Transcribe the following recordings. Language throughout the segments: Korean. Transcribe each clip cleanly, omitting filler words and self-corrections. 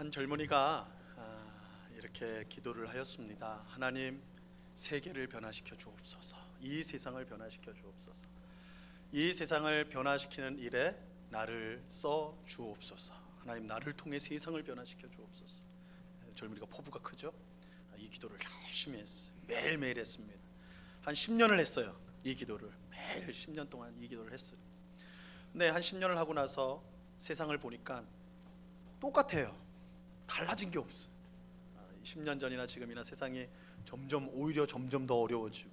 한 젊은이가 이렇게 기도를 하였습니다. 하나님, 세계를 변화시켜 주옵소서. 이 세상을 변화시켜 주옵소서. 이 세상을 변화시키는 일에 나를 써 주옵소서. 하나님, 나를 통해 세상을 변화시켜 주옵소서. 젊은이가 포부가 크죠? 이 기도를 열심히 했어요. 매일매일 했습니다. 한 10년을 했어요. 이 기도를 매일 10년 동안 이 기도를 했어요. 근데 한 10년을 하고 나서 세상을 보니까 똑같아요. 달라진 게 없어요. 10년 전이나 지금이나 세상이 오히려 점점 더 어려워지고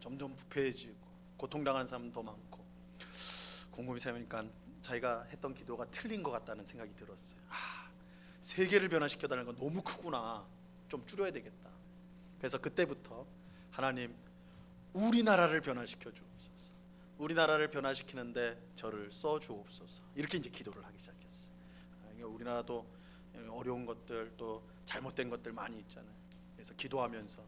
점점 부패해지고 고통당하는 사람은 더 많고, 곰곰이 생각하니까 자기가 했던 기도가 틀린 것 같다는 생각이 들었어요. 세계를 변화시켜달라는 건 너무 크구나, 좀 줄여야 되겠다. 그래서 그때부터 하나님, 우리나라를 변화시켜 주옵소서. 우리나라를 변화시키는데 저를 써 주옵소서. 이렇게 이제 기도를 하기 시작했어요. 우리나라도 어려운 것들, 또 잘못된 것들 많이 있잖아요. 그래서 기도하면서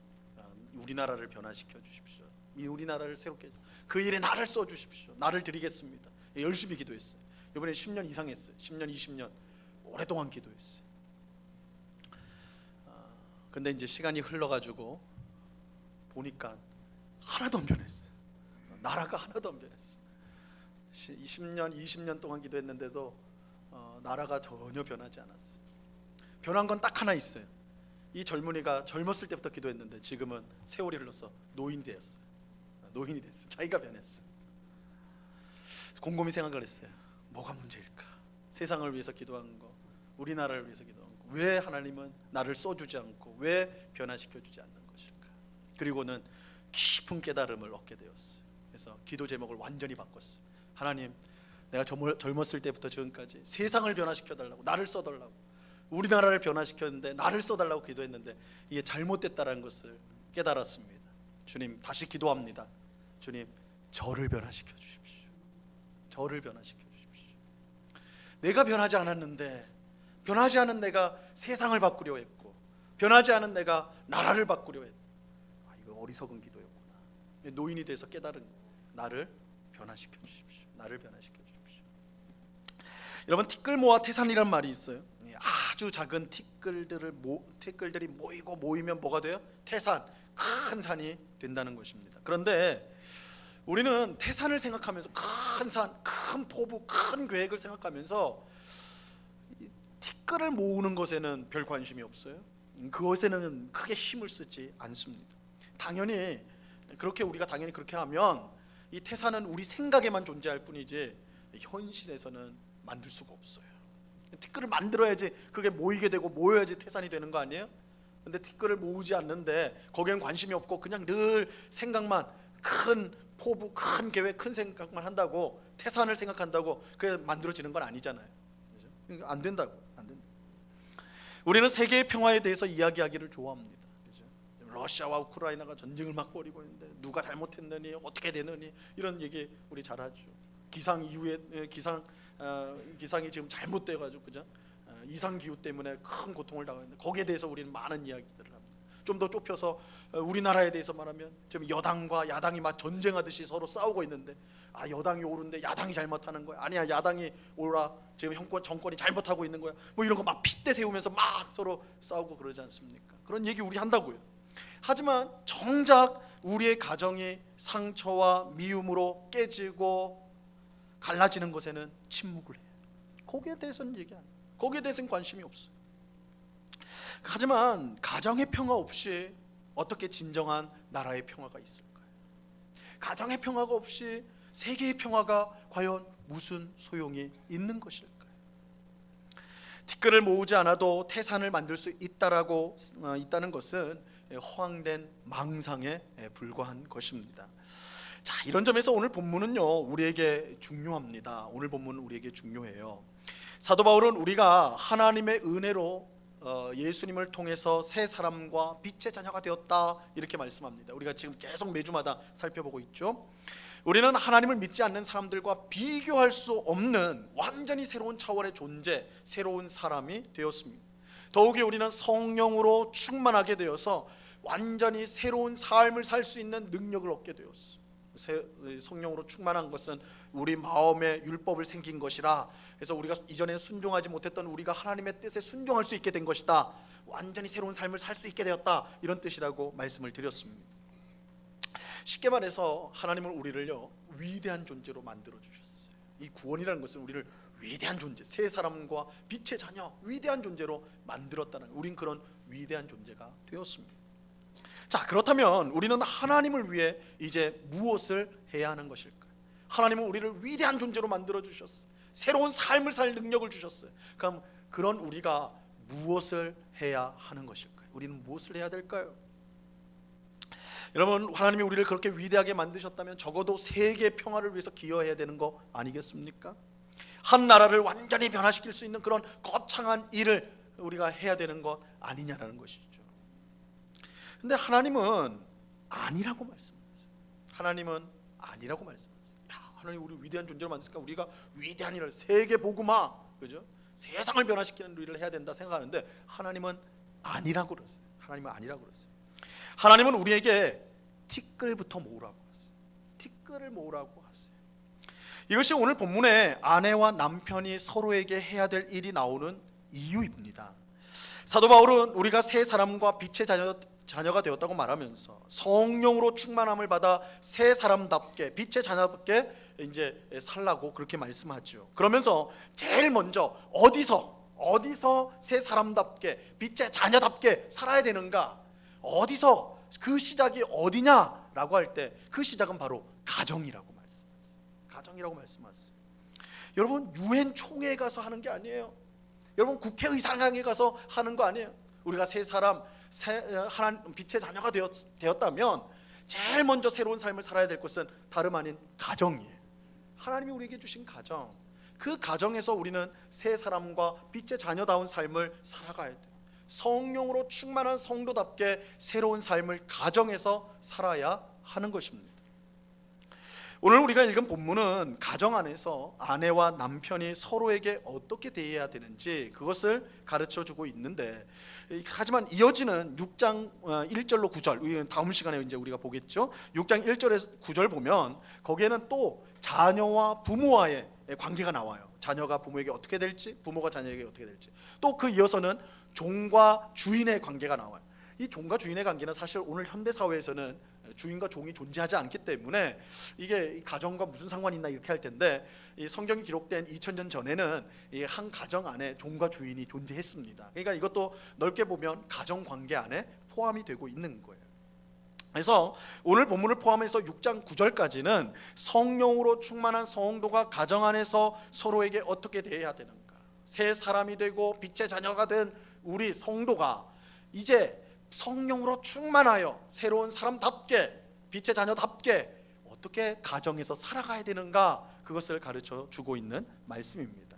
우리나라를 변화시켜 주십시오. 이 우리나라를 새롭게, 그 일에 나를 써 주십시오. 나를 드리겠습니다. 열심히 기도했어요. 이번에 10년 이상 했어요. 10년, 20년 오랫동안 기도했어요. 근데 이제 시간이 흘러가지고 보니까 하나도 안 변했어요. 나라가 하나도 안 변했어요. 10년, 20년 동안 기도했는데도 나라가 전혀 변하지 않았어요. 변한 건 딱 하나 있어요. 이 젊은이가 젊었을 때부터 기도했는데 지금은 세월이 흘러서 노인이 되었어요. 노인이 됐어요. 자기가 변했어요. 곰곰이 생각을 했어요. 뭐가 문제일까? 세상을 위해서 기도한 거, 우리나라를 위해서 기도한 거, 왜 하나님은 나를 써주지 않고 왜 변화시켜주지 않는 것일까? 그리고는 깊은 깨달음을 얻게 되었어요. 그래서 기도 제목을 완전히 바꿨어요. 하나님, 내가 젊었을 때부터 지금까지 세상을 변화시켜달라고, 나를 써달라고, 우리나라를 변화시켰는데 나를 써달라고 기도했는데 이게 잘못됐다는 것을 깨달았습니다. 주님, 다시 기도합니다. 주님, 저를 변화시켜 주십시오. 저를 변화시켜 주십시오. 내가 변하지 않았는데, 변하지 않은 내가 세상을 바꾸려 했고, 변하지 않은 내가 나라를 바꾸려 했고, 이거 어리석은 기도였구나. 노인이 돼서 깨달은 거예요. 나를 변화시켜 주십시오. 나를 변화시켜 주십시오. 여러분, 티끌모아 태산이란 말이 있어요. 아주 작은 티끌들이 모이면 뭐가 돼요? 태산, 큰 산이 된다는 것입니다. 그런데 우리는 태산을 생각하면서, 큰 산, 큰 포부, 큰 계획을 생각하면서 티끌을 모으는 것에는 별 관심이 없어요. 그것에는 크게 힘을 쓰지 않습니다. 당연히 우리가 그렇게 하면 이 태산은 우리 생각에만 존재할 뿐이지 현실에서는 만들 수가 없어요. 티끌을 만들어야지 그게 모이게 되고, 모여야지 태산이 되는 거 아니에요? 근데 티끌을 모으지 않는데 거기에는 관심이 없고 그냥 늘 생각만, 큰 포부, 큰 계획, 큰 생각만 한다고 태산을 생각한다고 그게 만들어지는 건 아니잖아요. 그죠? 안 된다고. 우리는 세계의 평화에 대해서 이야기하기를 좋아합니다. 그죠? 러시아와 우크라이나가 전쟁을 막 벌이고 있는데 누가 잘못했느니, 어떻게 되느니, 이런 얘기 우리 잘 하죠. 기상 이후에 기상이 지금 잘못돼가지고, 그죠? 이상 기후 때문에 큰 고통을 당하는데 거기에 대해서 우리는 많은 이야기들을 합니다. 좀 더 좁혀서 우리나라에 대해서 말하면 지금 여당과 야당이 막 전쟁하듯이 서로 싸우고 있는데, 여당이 옳은데 야당이 잘못하는 거야. 아니야, 야당이 옳아. 지금 정권이 잘못하고 있는 거야. 뭐 이런 거 막 핏대 세우면서 막 서로 싸우고 그러지 않습니까? 그런 얘기 우리 한다고요. 하지만 정작 우리의 가정이 상처와 미움으로 깨지고 갈라지는 것에는 침묵을 해요. 거기에 대해서는 얘기 안 해요. 거기에 대해서는 관심이 없어요. 하지만 가정의 평화 없이 어떻게 진정한 나라의 평화가 있을까요? 가정의 평화가 없이 세계의 평화가 과연 무슨 소용이 있는 것일까요? 티끌을 모으지 않아도 태산을 만들 수 있다는 것은 허황된 망상에 불과한 것입니다. 자, 이런 점에서 오늘 본문은요, 우리에게 중요합니다. 오늘 본문은 우리에게 중요해요. 사도 바울은 우리가 하나님의 은혜로 예수님을 통해서 새 사람과 빛의 자녀가 되었다, 이렇게 말씀합니다. 우리가 지금 계속 매주마다 살펴보고 있죠. 우리는 하나님을 믿지 않는 사람들과 비교할 수 없는 완전히 새로운 차원의 존재, 새로운 사람이 되었습니다. 더욱이 우리는 성령으로 충만하게 되어서 완전히 새로운 삶을 살 수 있는 능력을 얻게 되었어요. 성령으로 충만한 것은 우리 마음에 율법을 생긴 것이라, 그래서 우리가 이전에 순종하지 못했던 우리가 하나님의 뜻에 순종할 수 있게 된 것이다, 완전히 새로운 삶을 살 수 있게 되었다, 이런 뜻이라고 말씀을 드렸습니다. 쉽게 말해서 하나님은 우리를요 위대한 존재로 만들어 주셨어요. 이 구원이라는 것은 우리를 위대한 존재, 새 사람과 빛의 자녀, 위대한 존재로 만들었다는, 우린 그런 위대한 존재가 되었습니다. 자, 그렇다면 우리는 하나님을 위해 이제 무엇을 해야 하는 것일까요? 하나님은 우리를 위대한 존재로 만들어 주셨어요. 새로운 삶을 살 능력을 주셨어요. 그럼 그런 우리가 무엇을 해야 하는 것일까요? 우리는 무엇을 해야 될까요? 여러분, 하나님이 우리를 그렇게 위대하게 만드셨다면 적어도 세계 평화를 위해서 기여해야 되는 거 아니겠습니까? 한 나라를 완전히 변화시킬 수 있는 그런 거창한 일을 우리가 해야 되는 것 아니냐라는 것이죠. 근데 하나님은 아니라고 말씀하셨어요. 하나님은 아니라고 말씀하셨어요. 하나님 우리 위대한 존재로 만드니까 우리가 위대한 일을, 세계 복음화, 그죠? 세상을 변화시키는 일을 해야 된다 생각하는데 하나님은 아니라고 그러세요. 하나님은 아니라고 그러세요. 하나님은 우리에게 티끌부터 모으라고 하세요. 티끌을 모으라고 하세요. 이것이 오늘 본문에 아내와 남편이 서로에게 해야 될 일이 나오는 이유입니다. 사도 바울은 우리가 새 사람과 빛의 자녀가 되었다고 말하면서 성령으로 충만함을 받아 새 사람답게, 빛의 자녀답게 이제 살라고 그렇게 말씀하죠. 그러면서 제일 먼저 어디서 새 사람답게, 빛의 자녀답게 살아야 되는가, 어디서, 그 시작이 어디냐라고 할 때 그 시작은 바로 가정이라고 말씀하세요. 여러분, 유엔 총회에 가서 하는 게 아니에요. 여러분, 국회의사당에 가서 하는 거 아니에요. 우리가 새 사람, 하나님 빛의 자녀가 되었다면 제일 먼저 새로운 삶을 살아야 될 것은 다름 아닌 가정이에요. 하나님이 우리에게 주신 가정, 그 가정에서 우리는 새 사람과 빛의 자녀다운 삶을 살아가야 돼요. 성령으로 충만한 성도답게 새로운 삶을 가정에서 살아야 하는 것입니다. 오늘 우리가 읽은 본문은 가정 안에서 아내와 남편이 서로에게 어떻게 대해야 되는지 그것을 가르쳐주고 있는데, 하지만 이어지는 6장 1절로 9절, 다음 시간에 이제 우리가 보겠죠. 6장 1절에서 9절 보면 거기에는 또 자녀와 부모와의 관계가 나와요. 자녀가 부모에게 어떻게 될지, 부모가 자녀에게 어떻게 될지. 또 그 이어서는 종과 주인의 관계가 나와요. 이 종과 주인의 관계는 사실 오늘 현대 사회에서는 주인과 종이 존재하지 않기 때문에 이게 가정과 무슨 상관이 있나 이렇게 할 텐데, 이 성경이 기록된 2000년 전에는 이 한 가정 안에 종과 주인이 존재했습니다. 그러니까 이것도 넓게 보면 가정 관계 안에 포함이 되고 있는 거예요. 그래서 오늘 본문을 포함해서 6장 9절까지는 성령으로 충만한 성도가 가정 안에서 서로에게 어떻게 대해야 되는가, 새 사람이 되고 빛의 자녀가 된 우리 성도가 이제 성령으로 충만하여 새로운 사람답게, 빛의 자녀답게 어떻게 가정에서 살아가야 되는가, 그것을 가르쳐 주고 있는 말씀입니다.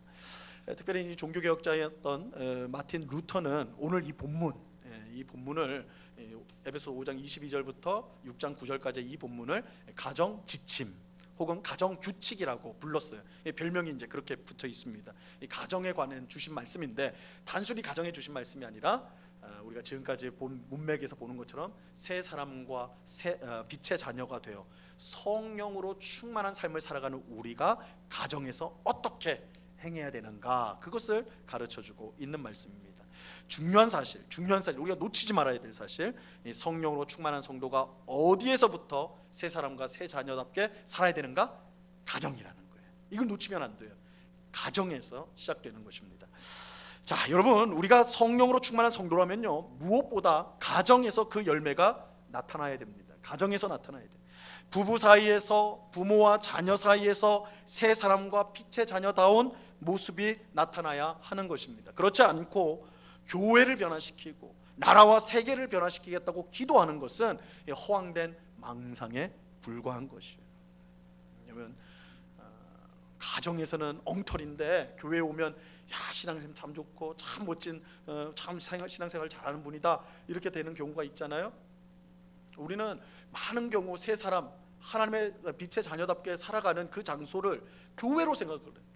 특별히 종교개혁자였던 마틴 루터는 오늘 이 본문을 에베소 5장 22절부터 6장 9절까지 이 본문을 가정 지침 혹은 가정 규칙이라고 불렀어요. 별명이 이제 그렇게 붙어 있습니다. 이 가정에 관한 주신 말씀인데, 단순히 가정에 주신 말씀이 아니라 우리가 지금까지 본 문맥에서 보는 것처럼 새 사람과 빛의 자녀가 되어 성령으로 충만한 삶을 살아가는 우리가 가정에서 어떻게 행해야 되는가, 그것을 가르쳐주고 있는 말씀입니다. 중요한 사실, 우리가 놓치지 말아야 될 사실, 이 성령으로 충만한 성도가 어디에서부터 새 사람과 새 자녀답게 살아야 되는가? 가정이라는 거예요. 이걸 놓치면 안 돼요. 가정에서 시작되는 것입니다. 자, 여러분, 우리가 성령으로 충만한 성도라면요, 무엇보다 가정에서 그 열매가 나타나야 됩니다. 가정에서 나타나야 돼요. 부부 사이에서, 부모와 자녀 사이에서 새 사람과 빛의 자녀다운 모습이 나타나야 하는 것입니다. 그렇지 않고 교회를 변화시키고 나라와 세계를 변화시키겠다고 기도하는 것은 허황된 망상에 불과한 것이에요. 왜냐하면 가정에서는 엉터리인데 교회에 오면 신앙생활 참 좋고 참 멋진 참 신앙생활 잘하는 분이다, 이렇게 되는 경우가 있잖아요. 우리는 많은 경우 새 사람, 하나님의 빛의 자녀답게 살아가는 그 장소를 교회로 생각을 해요.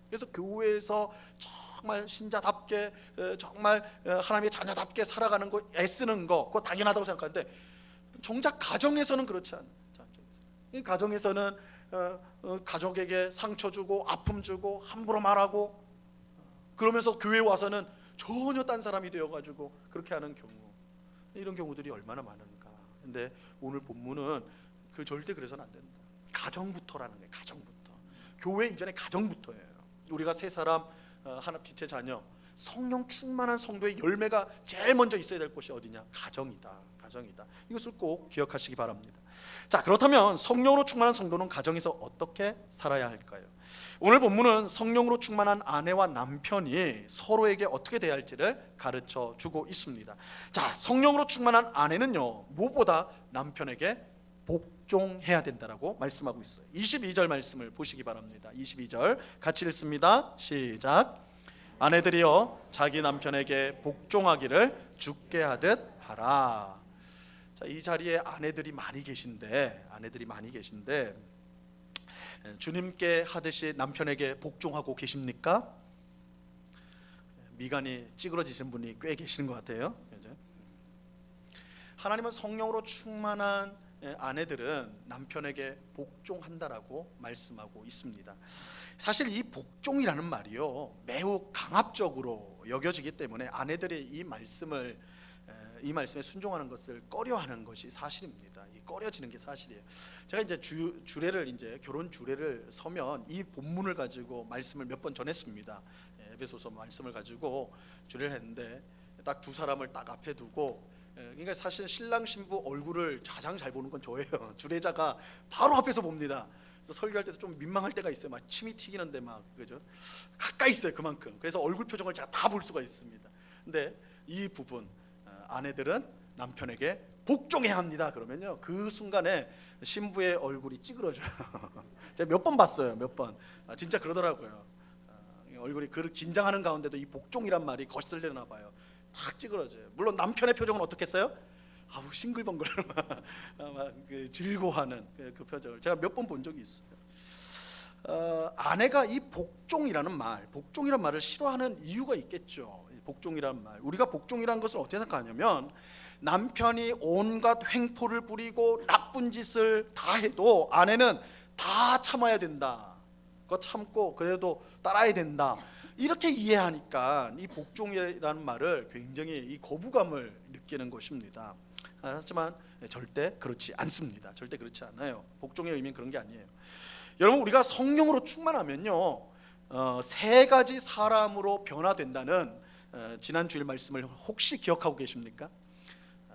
그래서 교회에서 정말 신자답게, 정말 하나님의 자녀답게 살아가는 거, 애쓰는 거, 그거 당연하다고 생각하는데 정작 가정에서는 그렇지 않아요. 이 가정에서는 가족에게 상처 주고 아픔 주고 함부로 말하고, 그러면서 교회 와서는 전혀 딴 사람이 되어가지고 그렇게 하는 경우, 이런 경우들이 얼마나 많은가. 근데 오늘 본문은 절대 그래서는 안 된다. 가정부터라는 거예요. 가정부터. 교회 이전에 가정부터예요. 우리가 세 사람 하나 빛의 자녀, 성령 충만한 성도의 열매가 제일 먼저 있어야 될 곳이 어디냐? 가정이다. 가정이다. 이것을 꼭 기억하시기 바랍니다. 자, 그렇다면 성령으로 충만한 성도는 가정에서 어떻게 살아야 할까요? 오늘 본문은 성령으로 충만한 아내와 남편이 서로에게 어떻게 대해야 할지를 가르쳐 주고 있습니다. 자, 성령으로 충만한 아내는요, 무엇보다 남편에게 복종해야 된다라고 말씀하고 있어요. 22절 말씀을 보시기 바랍니다. 22절 같이 읽습니다. 시작. 아내들이여 자기 남편에게 복종하기를 주께 하듯 하라. 자, 이 자리에 아내들이 많이 계신데 주님께 하듯이 남편에게 복종하고 계십니까? 미간이 찌그러지신 분이 꽤 계시는 것 같아요. 하나님은 성령으로 충만한 아내들은 남편에게 복종한다라고 말씀하고 있습니다. 사실 이 복종이라는 말이요, 매우 강압적으로 여겨지기 때문에 아내들이 이 말씀에 순종하는 것을 꺼려하는 것이 사실입니다. 이 꺼려지는 게 사실이에요. 제가 이제 결혼 주례를 서면 이 본문을 가지고 말씀을 몇 번 전했습니다. 에베소서 말씀을 가지고 주례를 했는데 딱 두 사람을 딱 앞에 두고, 그러니까 사실 신랑 신부 얼굴을 가장 잘 보는 건 저예요. 주례자가 바로 앞에서 봅니다. 그래서 설교할 때도 좀 민망할 때가 있어요. 막 침이 튀기는데 막, 그죠? 가까이 있어요, 그만큼. 그래서 얼굴 표정을 제가 다 볼 수가 있습니다. 근데 이 부분, 아내들은 남편에게 복종해야 합니다. 그러면요, 그 순간에 신부의 얼굴이 찌그러져요. 제가 몇 번 봤어요, 몇 번. 진짜 그러더라고요. 얼굴이 긴장하는 가운데도 이 복종이란 말이 거슬리나 봐요. 탁 찌그러져요. 물론 남편의 표정은 어떻겠어요? 아우, 싱글벙글 막 즐거워하는 그 표정을 제가 몇 번 본 적이 있어요. 아내가 이 복종이라는 말을 싫어하는 이유가 있겠죠. 복종이란 말, 우리가 복종이라는 것을 어떻게 생각하냐면, 남편이 온갖 횡포를 부리고 나쁜 짓을 다 해도 아내는 다 참아야 된다. 그거 참고 그래도 따라야 된다. 이렇게 이해하니까 이 복종이라는 말을 굉장히 이 거부감을 느끼는 것입니다. 하지만 절대 그렇지 않습니다. 절대 그렇지 않아요. 복종의 의미는 그런 게 아니에요. 여러분, 우리가 성령으로 충만하면요, 세 가지 사람으로 변화된다는 지난 주일 말씀을 혹시 기억하고 계십니까?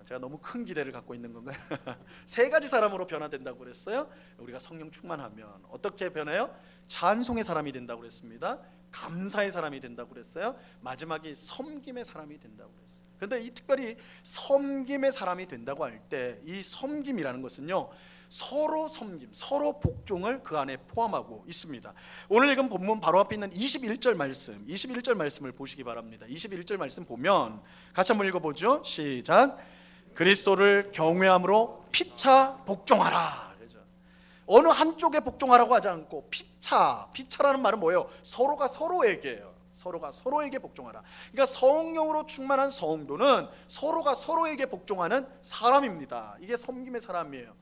제가 너무 큰 기대를 갖고 있는 건가요? 세 가지 사람으로 변화된다고 그랬어요. 우리가 성령 충만하면 어떻게 변해요? 찬송의 사람이 된다고 그랬습니다. 감사의 사람이 된다고 그랬어요. 마지막이 섬김의 사람이 된다고 그랬어요. 그런데 이 특별히 섬김의 사람이 된다고 할 때, 이 섬김이라는 것은요, 서로 섬김, 서로 복종을 그 안에 포함하고 있습니다. 오늘 읽은 본문 바로 앞에 있는 21절 말씀을 보시기 바랍니다. 21절 말씀 보면 같이 한번 읽어보죠. 시작. 그리스도를 경외함으로 피차 복종하라. 어느 한쪽에 복종하라고 하지 않고 피차라는 말은 뭐예요? 서로가 서로에게예요. 서로가 서로에게 복종하라. 그러니까 성령으로 충만한 성도는 서로가 서로에게 복종하는 사람입니다. 이게 섬김의 사람이에요.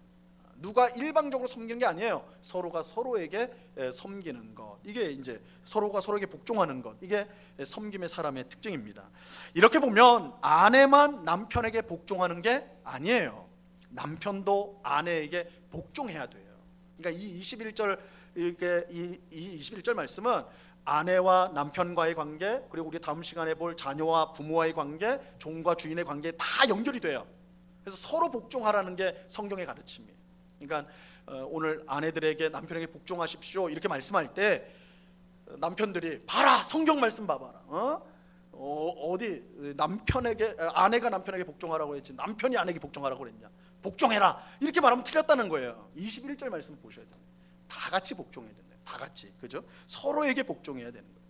누가 일방적으로 섬기는 게 아니에요. 서로가 서로에게 섬기는 것, 이게 이제 서로가 서로에게 복종하는 것, 이게 섬김의 사람의 특징입니다. 이렇게 보면 아내만 남편에게 복종하는 게 아니에요. 남편도 아내에게 복종해야 돼요. 그러니까 이 21절 이 21절 말씀은 아내와 남편과의 관계, 그리고 우리 다음 시간에 볼 자녀와 부모와의 관계, 종과 주인의 관계에 다 연결이 돼요. 그래서 서로 복종하라는 게 성경의 가르침이에요. 그러니까 오늘 아내들에게 남편에게 복종하십시오 이렇게 말씀할 때 남편들이 봐라, 성경 말씀 봐봐라. 어디 남편에게, 아내가 남편에게 복종하라고 했지 남편이 아내에게 복종하라고 그랬냐? 복종해라 이렇게 말하면 틀렸다는 거예요. 21절 말씀 보셔야 돼요. 다 같이 복종해야 된다. 다 같이, 그죠? 서로에게 복종해야 되는 거예요.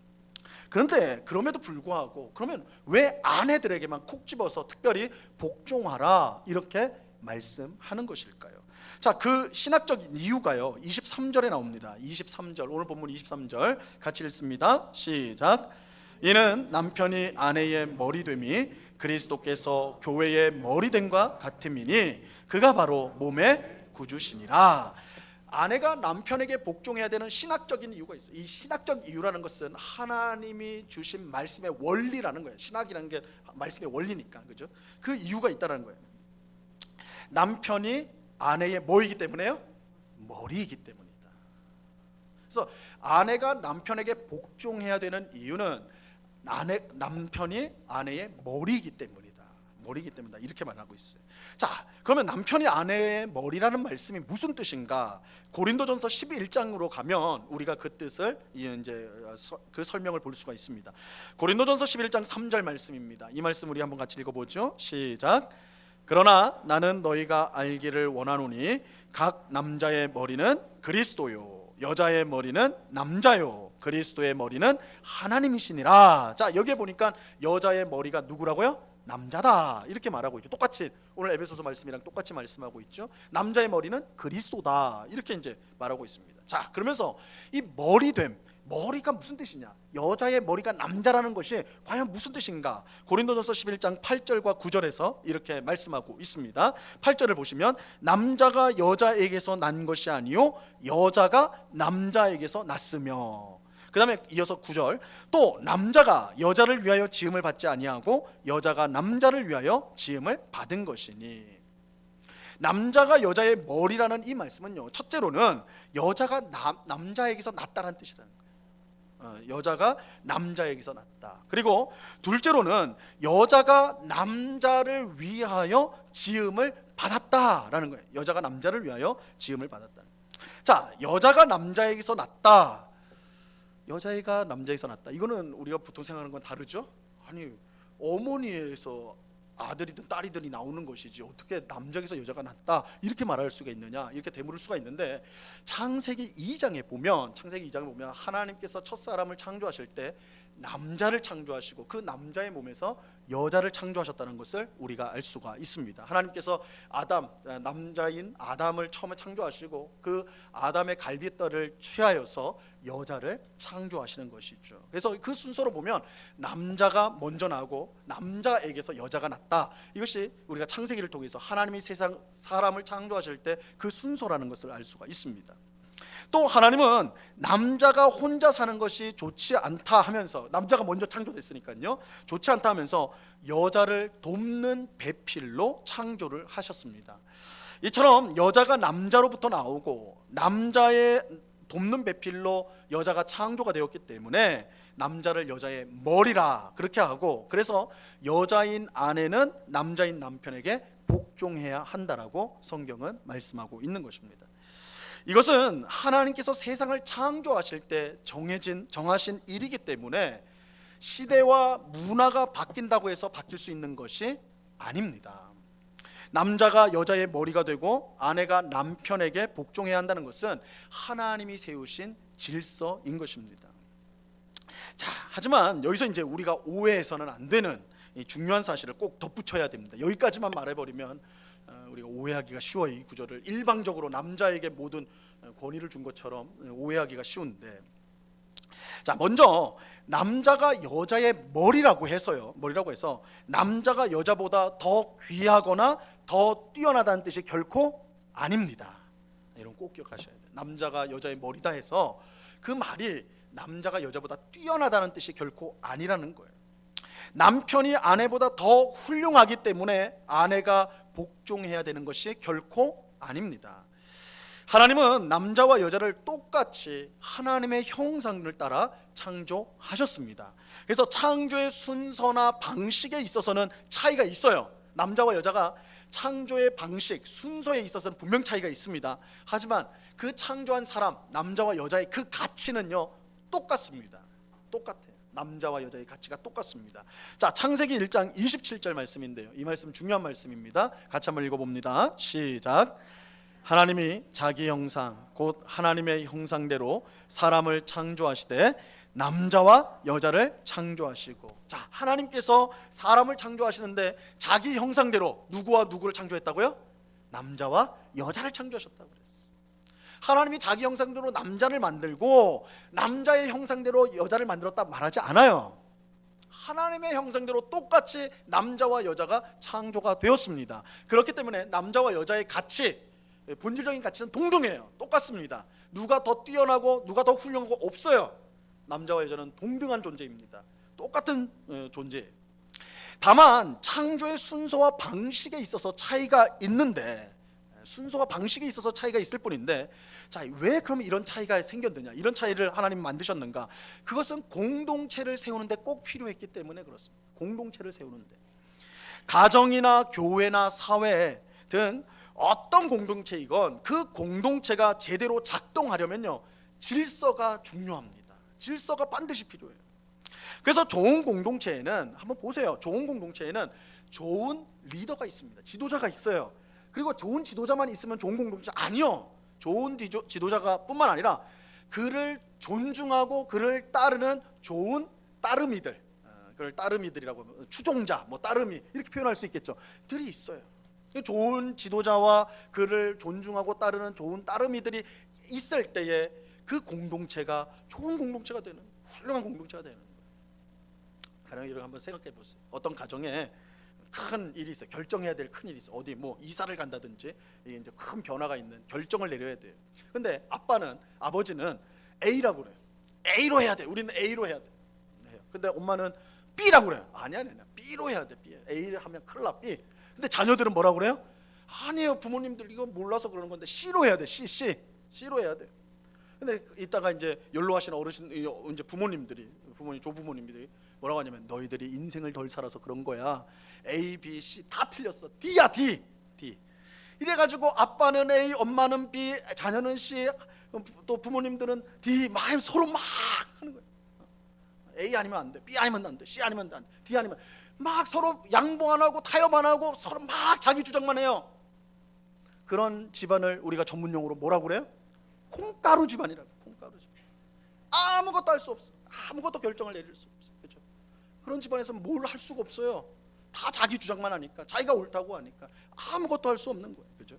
그런데 그럼에도 불구하고 그러면 왜 아내들에게만 콕 집어서 특별히 복종하라 이렇게 말씀하는 것일까요? 자, 그 신학적인 이유가요, 23절에 나옵니다. 23절, 오늘 본문 23절 같이 읽습니다. 시작. 이는 남편이 아내의 머리됨이 그리스도께서 교회의 머리됨과 같음이니 그가 바로 몸의 구주시니라. 아내가 남편에게 복종해야 되는 신학적인 이유가 있어요. 이 신학적 이유라는 것은 하나님이 주신 말씀의 원리라는 거예요. 신학이라는 게 말씀의 원리니까, 그죠? 그 이유가 있다는 거예요. 남편이 아내의 뭐이기 때문에요? 머리이기 때문이다. 그래서 아내가 남편에게 복종해야 되는 이유는 남편이 아내의 머리이기 때문이다. 머리이기 때문이다. 이렇게 말하고 있어요. 자, 그러면 남편이 아내의 머리라는 말씀이 무슨 뜻인가? 고린도전서 11장으로 가면 우리가 그 뜻을 이제 그 설명을 볼 수가 있습니다. 고린도전서 11장 3절 말씀입니다. 이 말씀 우리 한번 같이 읽어보죠. 시작. 그러나 나는 너희가 알기를 원하노니 각 남자의 머리는 그리스도요 여자의 머리는 남자요 그리스도의 머리는 하나님이시니라. 자, 여기에 보니까 여자의 머리가 누구라고요? 남자다, 이렇게 말하고 있죠. 똑같이 오늘 에베소서 말씀이랑 똑같이 말씀하고 있죠. 남자의 머리는 그리스도다, 이렇게 이제 말하고 있습니다. 자, 그러면서 이 머리됨, 머리가 무슨 뜻이냐, 여자의 머리가 남자라는 것이 과연 무슨 뜻인가? 고린도전서 11장 8절과 9절에서 이렇게 말씀하고 있습니다. 8절을 보시면 남자가 여자에게서 난 것이 아니요 여자가 남자에게서 났으며, 그 다음에 이어서 9절, 또 남자가 여자를 위하여 지음을 받지 아니하고 여자가 남자를 위하여 지음을 받은 것이니. 남자가 여자의 머리라는 이 말씀은요, 첫째로는 여자가 남자에게서 났다는 뜻이라는 거예요. 여자가 남자에게서 났다. 그리고 둘째로는 여자가 남자를 위하여 지음을 받았다라는 거예요. 여자가 남자를 위하여 지음을 받았다. 자, 여자가 남자에게서 났다, 여자애가 남자에게서 났다, 이거는 우리가 보통 생각하는 건 다르죠. 아니, 어머니에서 아들이든 딸이든이 나오는 것이지 어떻게 남자에게서 여자가 났다 이렇게 말할 수가 있느냐, 이렇게 되물을 수가 있는데, 창세기 2장에 보면 하나님께서 첫사람을 창조하실 때 남자를 창조하시고 그 남자의 몸에서 여자를 창조하셨다는 것을 우리가 알 수가 있습니다. 하나님께서 남자인 아담을 처음에 창조하시고 그 아담의 갈비뼈를 취하여서 여자를 창조하시는 것이죠. 그래서 그 순서로 보면 남자가 먼저 나고 남자에게서 여자가 났다, 이것이 우리가 창세기를 통해서 하나님이 사람을 창조하실 때 그 순서라는 것을 알 수가 있습니다. 또 하나님은 남자가 혼자 사는 것이 좋지 않다 하면서, 남자가 먼저 창조됐으니까요, 좋지 않다 하면서 여자를 돕는 배필로 창조를 하셨습니다. 이처럼 여자가 남자로부터 나오고 남자의 돕는 배필로 여자가 창조가 되었기 때문에 남자를 여자의 머리라 그렇게 하고, 그래서 여자인 아내는 남자인 남편에게 복종해야 한다라고 성경은 말씀하고 있는 것입니다. 이것은 하나님께서 세상을 창조하실 때 정하신 일이기 때문에 시대와 문화가 바뀐다고 해서 바뀔 수 있는 것이 아닙니다. 남자가 여자의 머리가 되고 아내가 남편에게 복종해야 한다는 것은 하나님이 세우신 질서인 것입니다. 자, 하지만 여기서 이제 우리가 오해해서는 안 되는 이 중요한 사실을 꼭 덧붙여야 됩니다. 여기까지만 말해버리면 우리가 오해하기가 쉬워요. 이 구절을 일방적으로 남자에게 모든 권위를 준 것처럼 오해하기가 쉬운데, 자, 먼저 남자가 여자의 머리라고 해서 남자가 여자보다 더 귀하거나 더 뛰어나다는 뜻이 결코 아닙니다. 이런 꼭 기억하셔야 돼요. 남자가 여자의 머리다 해서 그 말이 남자가 여자보다 뛰어나다는 뜻이 결코 아니라는 거예요. 남편이 아내보다 더 훌륭하기 때문에 아내가 복종해야 되는 것이 결코 아닙니다. 하나님은 남자와 여자를 똑같이 하나님의 형상을 따라 창조하셨습니다. 그래서 창조의 순서나 방식에 있어서는 차이가 있어요. 남자와 여자가 창조의 방식, 순서에 있어서는 분명 차이가 있습니다. 하지만 그 창조한 사람, 남자와 여자의 그 가치는요, 똑같습니다. 똑같아요. 남자와 여자의 가치가 똑같습니다. 자, 창세기 1장 27절 말씀인데요, 이 말씀 중요한 말씀입니다. 같이 한번 읽어봅니다. 시작. 하나님이 자기 형상 곧 하나님의 형상대로 사람을 창조하시되 남자와 여자를 창조하시고. 자, 하나님께서 사람을 창조하시는데 자기 형상대로 누구와 누구를 창조했다고요? 남자와 여자를 창조하셨다고 그랬어요. 하나님이 자기 형상대로 남자를 만들고 남자의 형상대로 여자를 만들었다 말하지 않아요. 하나님의 형상대로 똑같이 남자와 여자가 창조가 되었습니다. 그렇기 때문에 남자와 여자의 가치, 본질적인 가치는 동등해요. 똑같습니다. 누가 더 뛰어나고 누가 더 훌륭하고 없어요. 남자와 여자는 동등한 존재입니다. 똑같은 존재예요. 다만 창조의 순서와 방식에 있어서 차이가 있는데, 순서와 방식에 있어서 차이가 있을 뿐인데, 자, 왜 그럼 이런 차이가 생겼느냐, 이런 차이를 하나님 만드셨는가? 그것은 공동체를 세우는데 꼭 필요했기 때문에 그렇습니다. 공동체를 세우는데, 가정이나 교회나 사회 등 어떤 공동체이건 그 공동체가 제대로 작동하려면요, 질서가 중요합니다. 질서가 반드시 필요해요. 그래서 좋은 공동체에는, 한번 보세요, 좋은 공동체에는 좋은 리더가 있습니다. 지도자가 있어요. 그리고 좋은 지도자만 있으면 좋은 공동체 아니요. 좋은 지도자가 뿐만 아니라 그를 존중하고 그를 따르는 좋은 따르미들, 그걸 따르미들이라고, 추종자, 뭐 따르미 이렇게 표현할 수 있겠죠. 들이 있어요. 좋은 지도자와 그를 존중하고 따르는 좋은 따르미들이 있을 때에 그 공동체가 좋은 공동체가 되는, 훌륭한 공동체가 되는 거예요. 가령 이렇게 한번 생각해 보세요. 어떤 가정에 큰 일이 있어요. 결정해야 될 큰 일이 있어요. 어디 뭐 이사를 간다든지 이게 이제 큰 변화가 있는 결정을 내려야 돼요. 근데 아버지는 A라고 그래요. A로 해야 돼. 우리는 A로 해야 돼. 근데 엄마는 B라고 그래요. 아니야. B로 해야 돼. B. A를 하면 큰일 나. B. 근데 자녀들은 뭐라고 그래요? 아니에요. 부모님들 이거 몰라서 그러는 건데 C로 해야 돼. C로 해야 돼. 근데 이따가 이제 연로하신 어르신, 이제 조부모님들이 뭐라고 하냐면, 너희들이 인생을 덜 살아서 그런 거야. A, B, C 다 틀렸어. D야, D. 이래가지고 아빠는 A, 엄마는 B, 자녀는 C, 또 부모님들은 D, 막 서로 막 하는 거야. A 아니면 안 돼, B 아니면 안 돼, C 아니면 안 돼, D 아니면, 막 서로 양보 안 하고 타협 안 하고 서로 막 자기 주장만 해요. 그런 집안을 우리가 전문용어로 뭐라고 그래요? 콩가루 집안이라고. 콩가루 집안. 아무것도 할 수 없어. 아무것도 결정을 내릴 수 없어. 그렇죠? 그런 집안에서 뭘 할 수가 없어요. 다 자기 주장만 하니까, 자기가 옳다고 하니까 아무것도 할 수 없는 거예요. 그죠?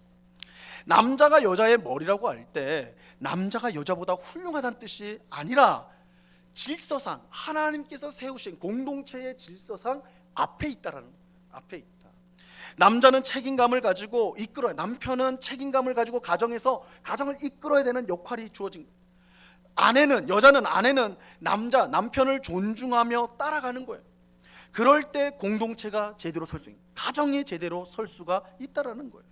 남자가 여자의 머리라고 할 때 남자가 여자보다 훌륭하다는 뜻이 아니라 질서상, 하나님께서 세우신 공동체의 질서상 앞에 있다라는 거예요. 앞에 있다. 남자는 책임감을 가지고 이끌어야, 남편은 책임감을 가지고 가정에서 가정을 이끌어야 되는 역할이 주어진 거예요. 여자는 남편을 존중하며 따라가는 거예요. 그럴 때 공동체가 제대로 설 수 있는, 가정이 제대로 설 수가 있다라는 거예요.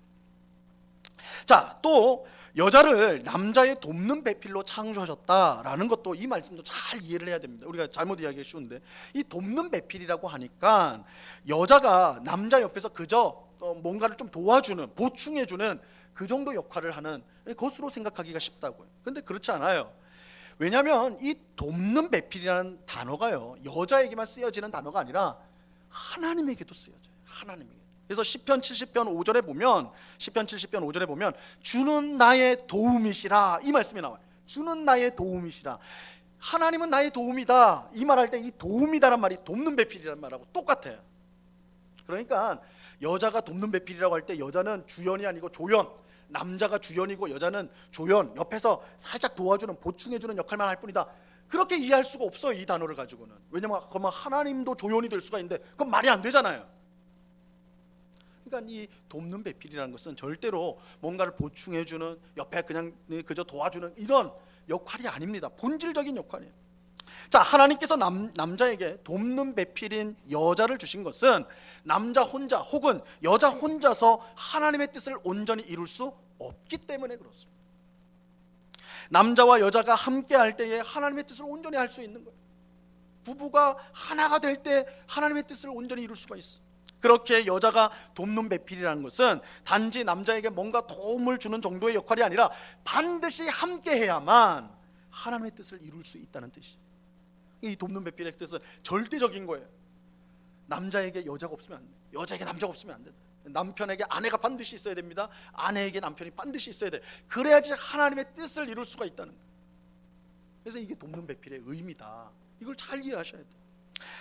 자, 또 여자를 남자의 돕는 배필로 창조하셨다라는 것도, 이 말씀도 잘 이해를 해야 됩니다. 우리가 잘못 이야기하기 쉬운데, 이 돕는 배필이라고 하니까 여자가 남자 옆에서 그저 뭔가를 좀 도와주는, 보충해주는 그 정도 역할을 하는 것으로 생각하기가 쉽다고요. 근데 그렇지 않아요. 왜냐하면 이 돕는 배필이라는 단어가요, 여자에게만 쓰여지는 단어가 아니라 하나님에게도 쓰여져요. 하나님에게. 그래서 시편 70편 5절에 보면 주는 나의 도움이시라, 이 말씀이 나와요. 주는 나의 도움이시라. 하나님은 나의 도움이다, 이 말할 때 이 도움이다란 말이 돕는 배필이라는 말하고 똑같아요. 그러니까 여자가 돕는 배필이라고 할 때 여자는 주연이 아니고 조연, 남자가 주연이고 여자는 조연, 옆에서 살짝 도와주는, 보충해주는 역할만 할 뿐이다, 그렇게 이해할 수가 없어요, 이 단어를 가지고는. 왜냐면 그러면 하나님도 조연이 될 수가 있는데 그건 말이 안 되잖아요. 그러니까 이 돕는 배필이라는 것은 절대로 뭔가를 보충해주는, 옆에 그냥 그저 도와주는 이런 역할이 아닙니다. 본질적인 역할이에요. 자, 하나님께서 남자에게 돕는 배필인 여자를 주신 것은 남자 혼자 혹은 여자 혼자서 하나님의 뜻을 온전히 이룰 수 없기 때문에 그렇습니다. 남자와 여자가 함께 할 때에 하나님의 뜻을 온전히 할 수 있는 거예요. 부부가 하나가 될 때 하나님의 뜻을 온전히 이룰 수가 있어. 그렇게 여자가 돕는 배필이라는 것은 단지 남자에게 뭔가 도움을 주는 정도의 역할이 아니라 반드시 함께 해야만 하나님의 뜻을 이룰 수 있다는 뜻이에요. 이 돕는 배필의 뜻은 절대적인 거예요. 남자에게 여자가 없으면 안 돼. 여자에게 남자가 없으면 안 돼. 남편에게 아내가 반드시 있어야 됩니다. 아내에게 남편이 반드시 있어야 돼. 그래야지 하나님의 뜻을 이룰 수가 있다는 거예요. 그래서 이게 돕는 배필의 의미다. 이걸 잘 이해하셔야 돼요.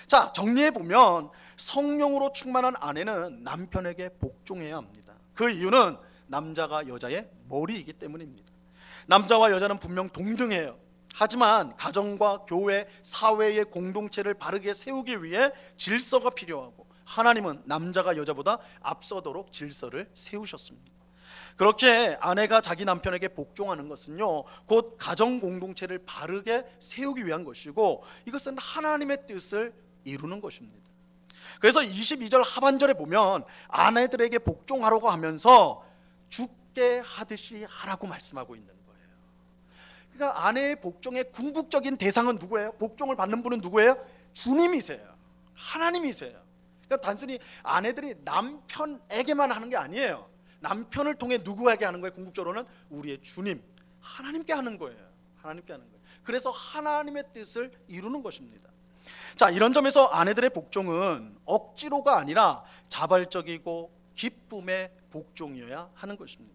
자, 정리해보면 성령으로 충만한 아내는 남편에게 복종해야 합니다. 그 이유는 남자가 여자의 머리이기 때문입니다. 남자와 여자는 분명 동등해요. 하지만 가정과 교회, 사회의 공동체를 바르게 세우기 위해 질서가 필요하고, 하나님은 남자가 여자보다 앞서도록 질서를 세우셨습니다. 그렇게 아내가 자기 남편에게 복종하는 것은요, 곧 가정 공동체를 바르게 세우기 위한 것이고, 이것은 하나님의 뜻을 이루는 것입니다. 그래서 22절 하반절에 보면 아내들에게 복종하라고 하면서 죽게 하듯이 하라고 말씀하고 있는 거예요. 그러니까 아내의 복종의 궁극적인 대상은 누구예요? 복종을 받는 분은 누구예요? 주님이세요. 하나님이세요. 그러니까 단순히 아내들이 남편에게만 하는 게 아니에요. 남편을 통해 누구에게 하는 거예요? 궁극적으로는 우리의 주님, 하나님께 하는 거예요. 하나님께 하는 거예요. 그래서 하나님의 뜻을 이루는 것입니다. 자, 이런 점에서 아내들의 복종은 억지로가 아니라 자발적이고 기쁨의 복종이어야 하는 것입니다.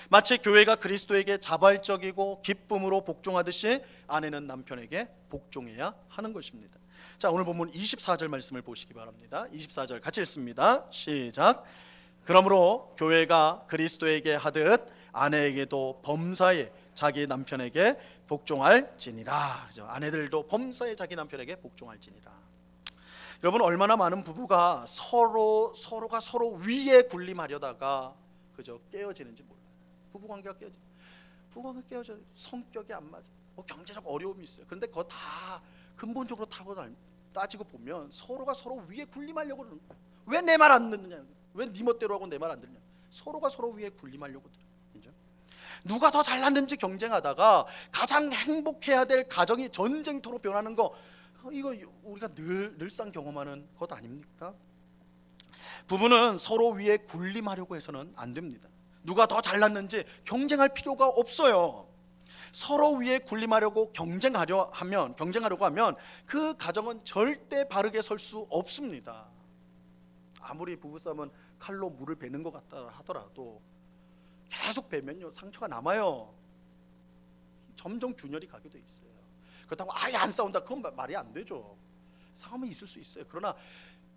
마치 교회가 그리스도에게 자발적이고 기쁨으로 복종하듯이 아내는 남편에게 복종해야 하는 것입니다. 자, 오늘 본문 24절 말씀을 보시기 바랍니다. 24절 같이 읽습니다. 시작. 그러므로 교회가 그리스도에게 하듯 아내에게도 범사에 자기 남편에게 복종할지니라. 아내들도 범사에 자기 남편에게 복종할지니라. 여러분, 얼마나 많은 부부가 서로가 서로 위에 군림하려다가 그저 깨어지는지 몰라요. 부부관계가 깨어져. 성격이 안 맞아. 경제적 어려움이 있어요. 그런데 그거 다 근본적으로 따지고 보면 서로가 서로 위에 군림하려고 그러는 거예요. 왜 내 말 안 듣느냐? 왜 네 멋대로 하고 내 말 안 듣느냐? 서로가 서로 위에 군림하려고 들어요. 누가 더 잘났는지 경쟁하다가 가장 행복해야 될 가정이 전쟁터로 변하는 거, 이거 우리가 늘상 경험하는 것 아닙니까? 부부는 서로 위에 군림하려고 해서는 안 됩니다. 누가 더 잘났는지 경쟁할 필요가 없어요. 서로 위에 군림하려고 경쟁하려고 하면 그 가정은 절대 바르게 설 수 없습니다. 아무리 부부싸움은 칼로 물을 베는 것 같다 하더라도 계속 베면요, 상처가 남아요. 점점 균열이 가게 돼 있어요. 그렇다고 아예 안 싸운다, 그건 말이 안 되죠. 싸움은 있을 수 있어요. 그러나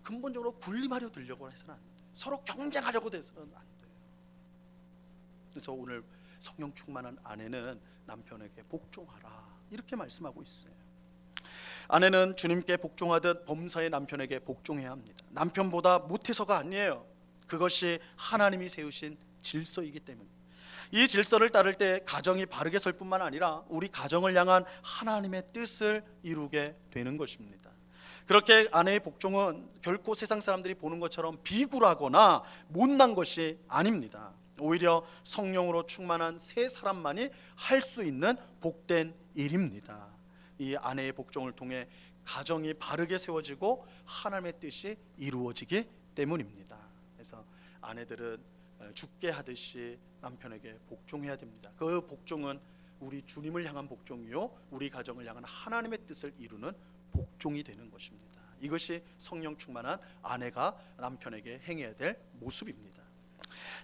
근본적으로 군림하려 들려고 해서는 안 돼요. 서로 경쟁하려고 돼서는 안 돼요. 그래서 오늘 성령 충만한 아내는 남편에게 복종하라, 이렇게 말씀하고 있어요. 아내는 주님께 복종하듯 범사의 남편에게 복종해야 합니다. 남편보다 못해서가 아니에요. 그것이 하나님이 세우신 질서이기 때문에, 이 질서를 따를 때 가정이 바르게 설 뿐만 아니라 우리 가정을 향한 하나님의 뜻을 이루게 되는 것입니다. 그렇게 아내의 복종은 결코 세상 사람들이 보는 것처럼 비굴하거나 못난 것이 아닙니다. 오히려 성령으로 충만한 새 사람만이 할 수 있는 복된 일입니다. 이 아내의 복종을 통해 가정이 바르게 세워지고 하나님의 뜻이 이루어지기 때문입니다. 그래서 아내들은 죽게 하듯이 남편에게 복종해야 됩니다. 그 복종은 우리 주님을 향한 복종이요, 우리 가정을 향한 하나님의 뜻을 이루는 복종이 되는 것입니다. 이것이 성령 충만한 아내가 남편에게 행해야 될 모습입니다.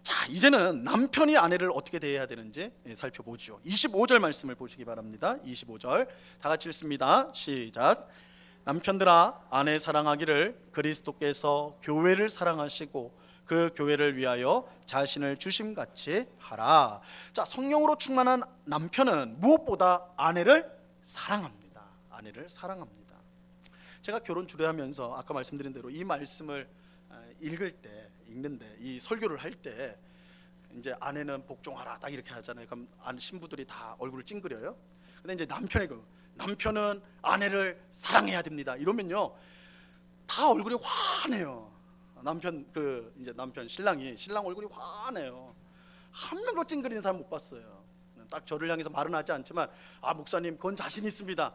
자, 이제는 남편이 아내를 어떻게 대해야 되는지 살펴보죠. 25절 말씀을 보시기 바랍니다. 25절 다 같이 읽습니다. 시작. 남편들아, 아내 사랑하기를 그리스도께서 교회를 사랑하시고 그 교회를 위하여 자신을 주심같이 하라. 자, 성령으로 충만한 남편은 무엇보다 아내를 사랑합니다. 아내를 사랑합니다. 제가 결혼 주례하면서 아까 말씀드린 대로 이 말씀을 읽는데 이 설교를 할 때 이제 아내는 복종하라 딱 이렇게 하잖아요. 그럼 신부들이 다 얼굴을 찡그려요. 근데 이제 남편은 아내를 사랑해야 됩니다. 이러면요, 다 얼굴이 환해요. 남편 신랑 얼굴이 환해요. 한 명도 찡그리는 사람 못 봤어요. 딱 저를 향해서 말은 하지 않지만, 목사님 그건 자신 있습니다.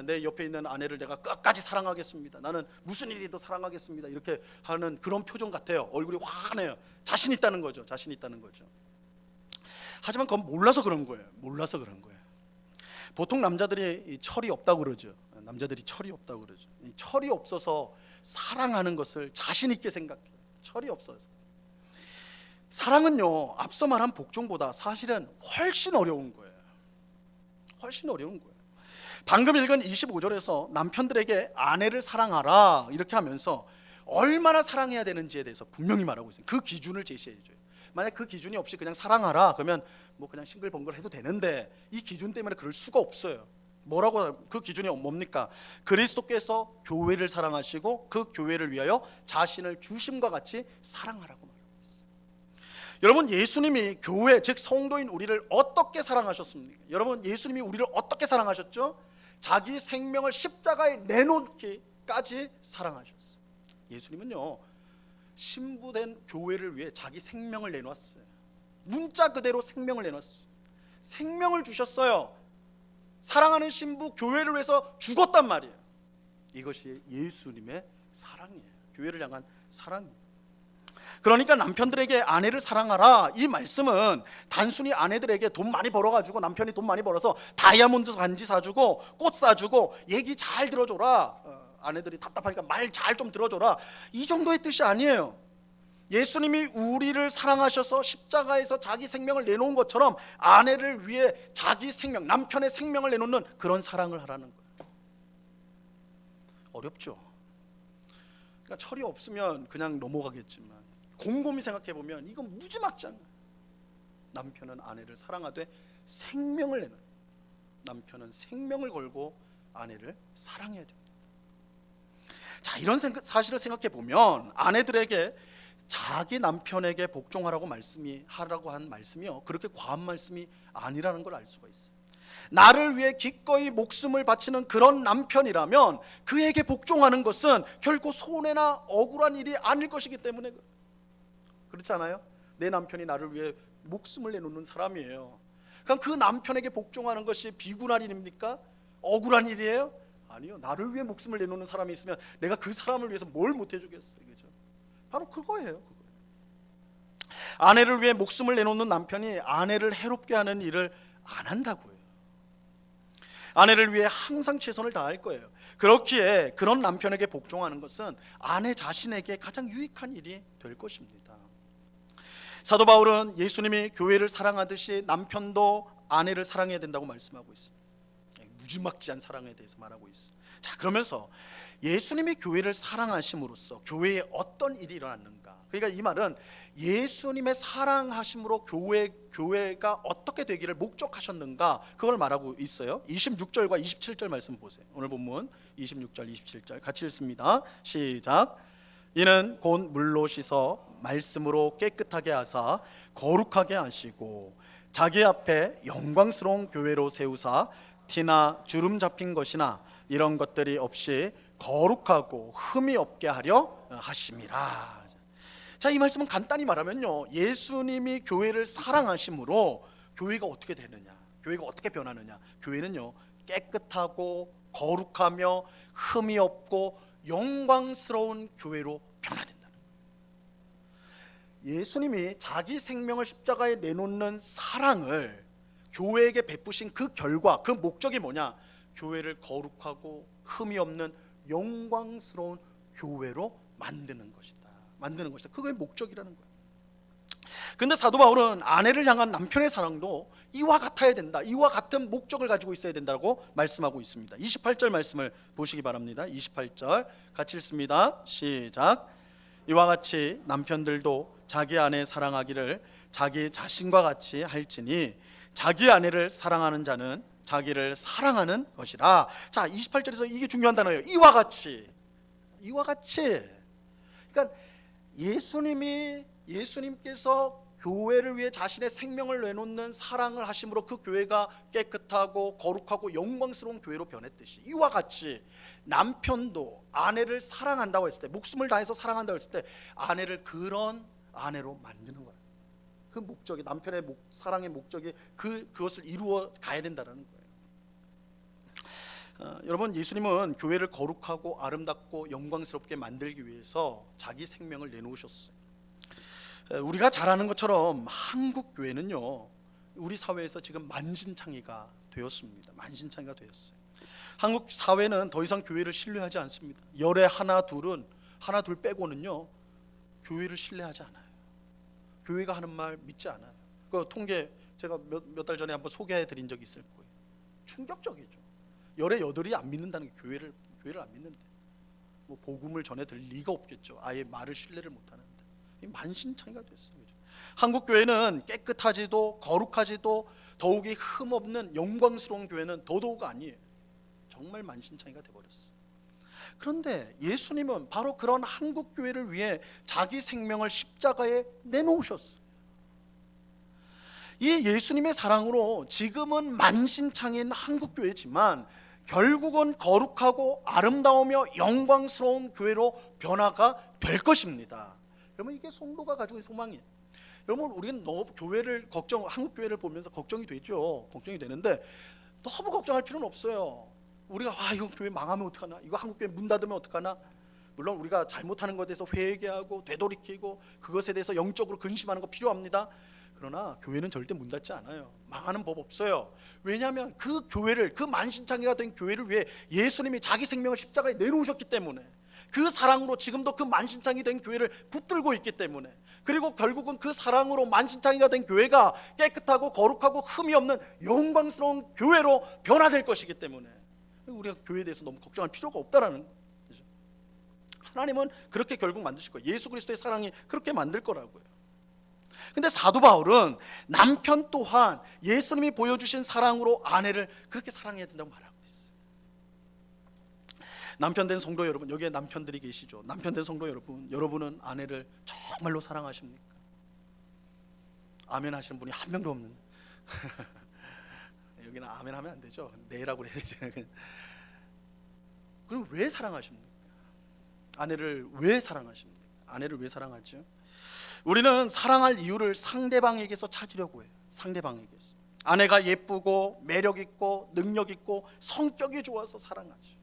내 옆에 있는 아내를 내가 끝까지 사랑하겠습니다. 나는 무슨 일이든 사랑하겠습니다. 이렇게 하는 그런 표정 같아요. 얼굴이 환해요. 자신 있다는 거죠. 하지만 그건 몰라서 그런 거예요. 보통 남자들이 철이 없다고 그러죠. 이 철이 없어서 사랑하는 것을 자신 있게 생각해요. 철이 없어서. 사랑은요, 앞서 말한 복종보다 사실은 훨씬 어려운 거예요. 방금 읽은 25절에서 남편들에게 아내를 사랑하라 이렇게 하면서 얼마나 사랑해야 되는지에 대해서 분명히 말하고 있어요. 그 기준을 제시해줘요. 만약 그 기준이 없이 그냥 사랑하라 그러면 뭐 그냥 싱글벙글 해도 되는데, 이 기준 때문에 그럴 수가 없어요. 그 기준이 뭡니까? 그리스도께서 교회를 사랑하시고 그 교회를 위하여 자신을 주심과 같이 사랑하라고 말하고 있어요. 여러분, 예수님이 교회 즉 성도인 우리를 어떻게 사랑하셨습니까? 여러분, 예수님이 우리를 어떻게 사랑하셨죠? 자기 생명을 십자가에 내놓기까지 사랑하셨어요. 예수님은요, 신부된 교회를 위해 자기 생명을 내놓았어요. 문자 그대로 생명을 내놨어요. 생명을 주셨어요. 사랑하는 신부 교회를 위해서 죽었단 말이에요. 이것이 예수님의 사랑이에요. 교회를 향한 사랑이에요. 그러니까 남편들에게 아내를 사랑하라, 이 말씀은 단순히 아내들에게 돈 많이 벌어가지고, 남편이 돈 많이 벌어서 다이아몬드 반지 사주고 꽃 사주고 얘기 잘 들어줘라, 아내들이 답답하니까 말 잘 좀 들어줘라, 이 정도의 뜻이 아니에요. 예수님이 우리를 사랑하셔서 십자가에서 자기 생명을 내놓은 것처럼 아내를 위해 자기 생명, 남편의 생명을 내놓는 그런 사랑을 하라는 거예요. 어렵죠. 그러니까 철이 없으면 그냥 넘어가겠지만 곰곰이 생각해보면 이건 무지막지한 거예요. 남편은 아내를 사랑하되 생명을 내는, 남편은 생명을 걸고 아내를 사랑해야 됩니다. 자, 이런 사실을 생각해보면 아내들에게 자기 남편에게 복종하라고 하라고 한 말씀이요, 그렇게 과한 말씀이 아니라는 걸 알 수가 있어요. 나를 위해 기꺼이 목숨을 바치는 그런 남편이라면 그에게 복종하는 것은 결코 손해나 억울한 일이 아닐 것이기 때문에 그렇지 않아요? 내 남편이 나를 위해 목숨을 내놓는 사람이에요. 그럼 그 남편에게 복종하는 것이 비굴한 일입니까? 억울한 일이에요? 아니요. 나를 위해 목숨을 내놓는 사람이 있으면 내가 그 사람을 위해서 뭘 못해주겠어요. 그죠? 바로 그거예요. 아내를 위해 목숨을 내놓는 남편이 아내를 해롭게 하는 일을 안 한다고요. 아내를 위해 항상 최선을 다할 거예요. 그렇기에 그런 남편에게 복종하는 것은 아내 자신에게 가장 유익한 일이 될 것입니다. 사도 바울은 예수님이 교회를 사랑하듯이 남편도 아내를 사랑해야 된다고 말씀하고 있어요. 무지막지한 사랑에 대해서 말하고 있어요. 자, 그러면서 예수님이 교회를 사랑하심으로써 교회에 어떤 일이 일어났는가? 그러니까 이 말은 예수님의 사랑하심으로 교회가 어떻게 되기를 목적하셨는가, 그걸 말하고 있어요. 26절과 27절 말씀 보세요. 오늘 본문 26절 27절 같이 읽습니다. 시작. 이는 곧 물로 씻어 말씀으로 깨끗하게 하사 거룩하게 하시고 자기 앞에 영광스러운 교회로 세우사 티나 주름 잡힌 것이나 이런 것들이 없이 거룩하고 흠이 없게 하려 하심이라. 자, 이 말씀은 간단히 말하면요, 예수님이 교회를 사랑하심으로 교회가 어떻게 되느냐, 교회가 어떻게 변하느냐, 교회는요 깨끗하고 거룩하며 흠이 없고 영광스러운 교회로 변화된다는 거예요. 예수님이 자기 생명을 십자가에 내놓는 사랑을 교회에게 베푸신 그 결과, 그 목적이 뭐냐? 교회를 거룩하고 흠이 없는 영광스러운 교회로 만드는 것이다. 그게 목적이라는 거예요. 근데 사도 바울은 아내를 향한 남편의 사랑도 이와 같아야 된다, 이와 같은 목적을 가지고 있어야 된다고 말씀하고 있습니다. 28절 말씀을 보시기 바랍니다. 28절 같이 읽습니다. 시작. 이와 같이 남편들도 자기 아내 사랑하기를 자기 자신과 같이 할지니 자기 아내를 사랑하는 자는 자기를 사랑하는 것이라. 자, 28절에서 이게 중요한 단어예요. 이와 같이. 그러니까 예수님께서 교회를 위해 자신의 생명을 내놓는 사랑을 하심으로 그 교회가 깨끗하고 거룩하고 영광스러운 교회로 변했듯이, 이와 같이 남편도 아내를 사랑한다고 했을 때, 목숨을 다해서 사랑한다고 했을 때 아내를 그런 아내로 만드는 거예요. 그 목적이, 남편의 사랑의 목적이 그것을 이루어 가야 된다는 거예요. 여러분, 예수님은 교회를 거룩하고 아름답고 영광스럽게 만들기 위해서 자기 생명을 내놓으셨어요. 우리가 잘 아는 것처럼 한국 교회는요, 우리 사회에서 지금 만신창이가 되었습니다. 한국 사회는 더 이상 교회를 신뢰하지 않습니다. 열에 하나 둘 빼고는요 교회를 신뢰하지 않아요. 교회가 하는 말 믿지 않아요. 그 통계 제가 몇 달 전에 한번 소개해 드린 적이 있을 거예요. 충격적이죠. 열의 여덟이 안 믿는다는 게 교회를 안 믿는데 뭐 복음을 전해 드릴 리가 없겠죠. 아예 말을 신뢰를 못 하는데 만신창이가 됐어요. 한국 교회는 깨끗하지도 거룩하지도 더욱이 흠없는 영광스러운 교회는 더더욱 아니에요. 정말 만신창이가 돼버렸어요. 그런데 예수님은 바로 그런 한국 교회를 위해 자기 생명을 십자가에 내놓으셨어요. 이 예수님의 사랑으로 지금은 만신창이인 한국교회지만 결국은 거룩하고 아름다우며 영광스러운 교회로 변화가 될 것입니다. 여러분, 이게 성도가 가지고 있는 소망이에요. 여러분, 우리는 너무 교회를 한국 교회를 보면서 걱정이 되죠. 걱정이 되는데 너무 걱정할 필요는 없어요. 우리가 이거 교회 망하면 어떡하나, 이거 한국 교회 문 닫으면 어떡하나. 물론 우리가 잘못하는 것에 대해서 회개하고 되돌이키고 그것에 대해서 영적으로 근심하는 거 필요합니다. 그러나 교회는 절대 문 닫지 않아요. 망하는 법 없어요. 왜냐하면 그 교회를, 그 만신창이가 된 교회를 위해 예수님이 자기 생명을 십자가에 내놓으셨기 때문에, 그 사랑으로 지금도 그 만신창이 된 교회를 붙들고 있기 때문에, 그리고 결국은 그 사랑으로 만신창이가 된 교회가 깨끗하고 거룩하고 흠이 없는 영광스러운 교회로 변화될 것이기 때문에 우리가 교회에 대해서 너무 걱정할 필요가 없다라는 거죠. 하나님은 그렇게 결국 만드실 거예요. 예수 그리스도의 사랑이 그렇게 만들 거라고요. 근데 사도 바울은 남편 또한 예수님이 보여주신 사랑으로 아내를 그렇게 사랑해야 된다고 말하고 있어요. 남편된 성도 여러분, 여기에 남편들이 계시죠. 남편된 성도 여러분, 여러분은 아내를 정말로 사랑하십니까? 아멘 하시는 분이 한 명도 없는 여기는 아멘 하면 안 되죠. 네라고 그래야 되죠. 그럼 왜 사랑하십니까? 아내를 왜 사랑하십니까? 아내를 왜 사랑하죠? 우리는 사랑할 이유를 상대방에게서 찾으려고 해요. 상대방에게서. 아내가 예쁘고 매력 있고 능력 있고 성격이 좋아서 사랑하죠.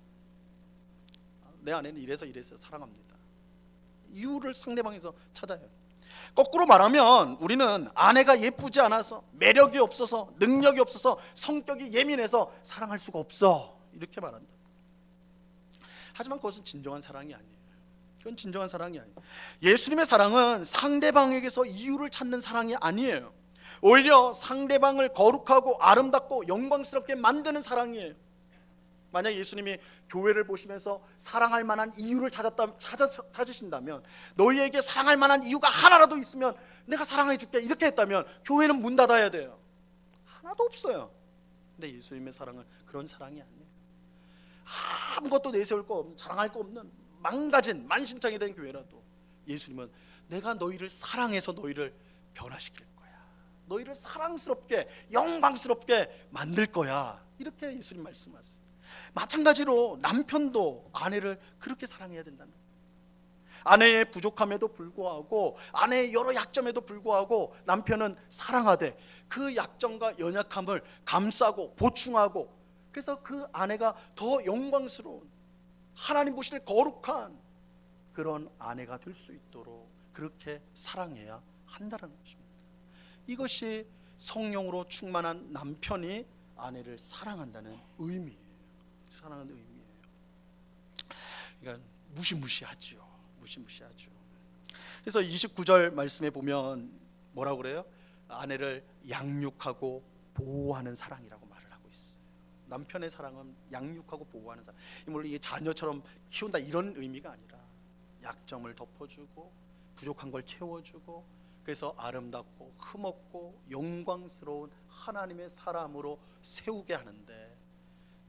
내 아내는 이래서 사랑합니다. 이유를 상대방에서 찾아요. 거꾸로 말하면 우리는 아내가 예쁘지 않아서, 매력이 없어서, 능력이 없어서, 성격이 예민해서 사랑할 수가 없어, 이렇게 말한다. 하지만 그것은 진정한 사랑이 아니에요. 그건 진정한 사랑이 아니에요. 예수님의 사랑은 상대방에게서 이유를 찾는 사랑이 아니에요. 오히려 상대방을 거룩하고 아름답고 영광스럽게 만드는 사랑이에요. 만약 예수님이 교회를 보시면서 사랑할 만한 이유를 찾으신다면, 너희에게 사랑할 만한 이유가 하나라도 있으면 내가 사랑해 줄게, 이렇게 했다면 교회는 문 닫아야 돼요. 하나도 없어요. 근데 예수님의 사랑은 그런 사랑이 아니에요. 아무것도 내세울 거 없는, 자랑할 거 없는 망가진 만신창이 된 교회라도 예수님은 내가 너희를 사랑해서 너희를 변화시킬 거야, 너희를 사랑스럽게 영광스럽게 만들 거야, 이렇게 예수님 말씀하세요. 마찬가지로 남편도 아내를 그렇게 사랑해야 된다는 거예요. 아내의 부족함에도 불구하고, 아내의 여러 약점에도 불구하고 남편은 사랑하되 그 약점과 연약함을 감싸고 보충하고, 그래서 그 아내가 더 영광스러운, 하나님 보시는 거룩한 그런 아내가 될 수 있도록 그렇게 사랑해야 한다는 것입니다. 이것이 성령으로 충만한 남편이 아내를 사랑한다는 의미예요. 사랑하는 의미예요. 그러니까 무시무시하죠. 무시무시하죠. 그래서 29절 말씀에 보면 뭐라고 그래요? 아내를 양육하고 보호하는 사랑이라고 말을 하고 있어요. 남편의 사랑은 양육하고 보호하는 사랑. 물론 이게 자녀처럼 키운다 이런 의미가 아니라 약점을 덮어주고 부족한 걸 채워주고, 그래서 아름답고 흠없고 영광스러운 하나님의 사람으로 세우게 하는데,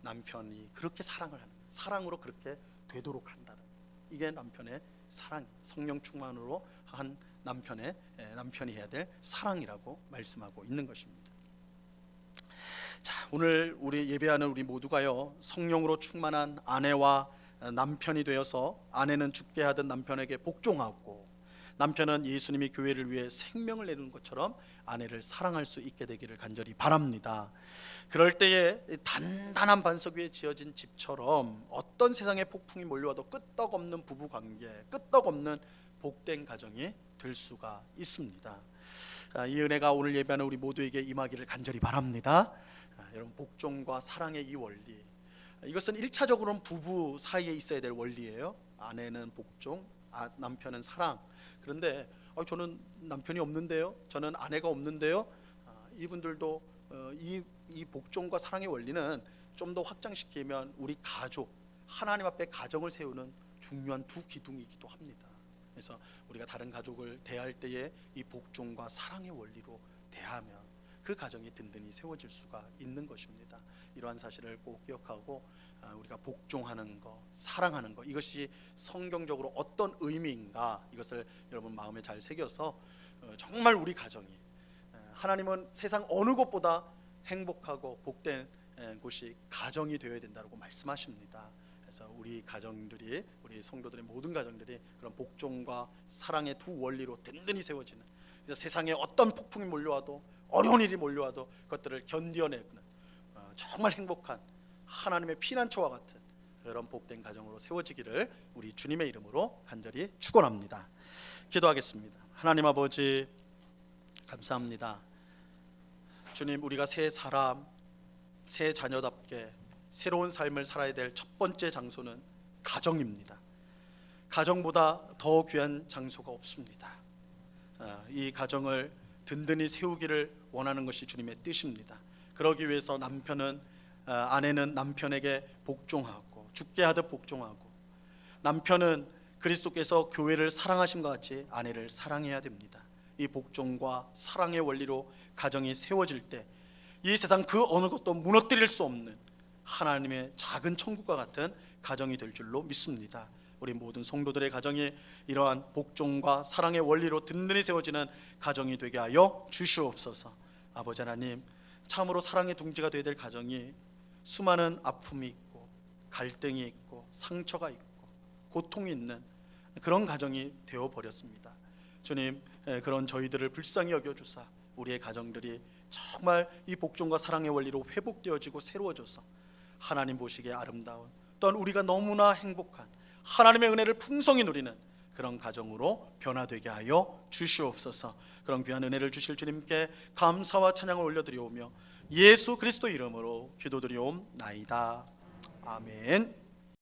남편이 그렇게 사랑을 하는, 사랑으로 그렇게 되도록 한다는, 이게 남편의 사랑, 성령 충만으로 한 남편이 해야 될 사랑이라고 말씀하고 있는 것입니다. 자, 오늘 우리 예배하는 우리 모두가요, 성령으로 충만한 아내와 남편이 되어서, 아내는 죽게 하던 남편에게 복종하고 남편은 예수님이 교회를 위해 생명을 내는 것처럼 아내를 사랑할 수 있게 되기를 간절히 바랍니다. 그럴 때에 단단한 반석 위에 지어진 집처럼 어떤 세상의 폭풍이 몰려와도 끄떡없는 부부관계, 끄떡없는 복된 가정이 될 수가 있습니다. 이 은혜가 오늘 예배하는 우리 모두에게 임하기를 간절히 바랍니다. 여러분, 복종과 사랑의 이 원리, 이것은 1차적으로는 부부 사이에 있어야 될 원리예요. 아내는 복종, 남편은 사랑. 그런데 저는 남편이 없는데요, 저는 아내가 없는데요, 이분들도 이 복종과 사랑의 원리는 좀 더 확장시키면 우리 가족, 하나님 앞에 가정을 세우는 중요한 두 기둥이기도 합니다. 그래서 우리가 다른 가족을 대할 때에 이 복종과 사랑의 원리로 대하면 그 가정이 든든히 세워질 수가 있는 것입니다. 이러한 사실을 꼭 기억하고 우리가 복종하는 것, 사랑하는 것, 이것이 성경적으로 어떤 의미인가, 이것을 여러분 마음에 잘 새겨서 정말 우리 가정이 하나님은 세상 어느 곳보다 행복하고 복된 곳이 가정이 되어야 된다고 말씀하십니다. 그래서 우리 가정들이, 우리 성도들의 모든 가정들이 그런 복종과 사랑의 두 원리로 든든히 세워지는, 그래서 세상에 어떤 폭풍이 몰려와도, 어려운 일이 몰려와도 그것들을 견뎌내는 정말 행복한 하나님의 피난처와 같은 그런 복된 가정으로 세워지기를 우리 주님의 이름으로 간절히 축원합니다. 기도하겠습니다. 하나님 아버지, 감사합니다. 주님, 우리가 새 사람, 새 자녀답게 새로운 삶을 살아야 될 첫 번째 장소는 가정입니다. 가정보다 더 귀한 장소가 없습니다. 이 가정을 든든히 세우기를 원하는 것이 주님의 뜻입니다. 그러기 위해서 아내는 남편에게 복종하고, 죽게 하듯 복종하고, 남편은 그리스도께서 교회를 사랑하신 것 같이 아내를 사랑해야 됩니다. 이 복종과 사랑의 원리로 가정이 세워질 때 이 세상 그 어느 것도 무너뜨릴 수 없는 하나님의 작은 천국과 같은 가정이 될 줄로 믿습니다. 우리 모든 성도들의 가정이 이러한 복종과 사랑의 원리로 든든히 세워지는 가정이 되게 하여 주시옵소서. 아버지 하나님, 참으로 사랑의 둥지가 되어야 될 가정이 수많은 아픔이 있고 갈등이 있고 상처가 있고 고통이 있는 그런 가정이 되어버렸습니다. 주님, 그런 저희들을 불쌍히 여겨주사 우리의 가정들이 정말 이 복종과 사랑의 원리로 회복되어지고 새로워져서 하나님 보시기에 아름다운, 또한 우리가 너무나 행복한 하나님의 은혜를 풍성히 누리는 그런 가정으로 변화되게 하여 주시옵소서. 그런 귀한 은혜를 주실 주님께 감사와 찬양을 올려드리오며 예수 그리스도 이름으로 기도드리옵나이다. 아멘.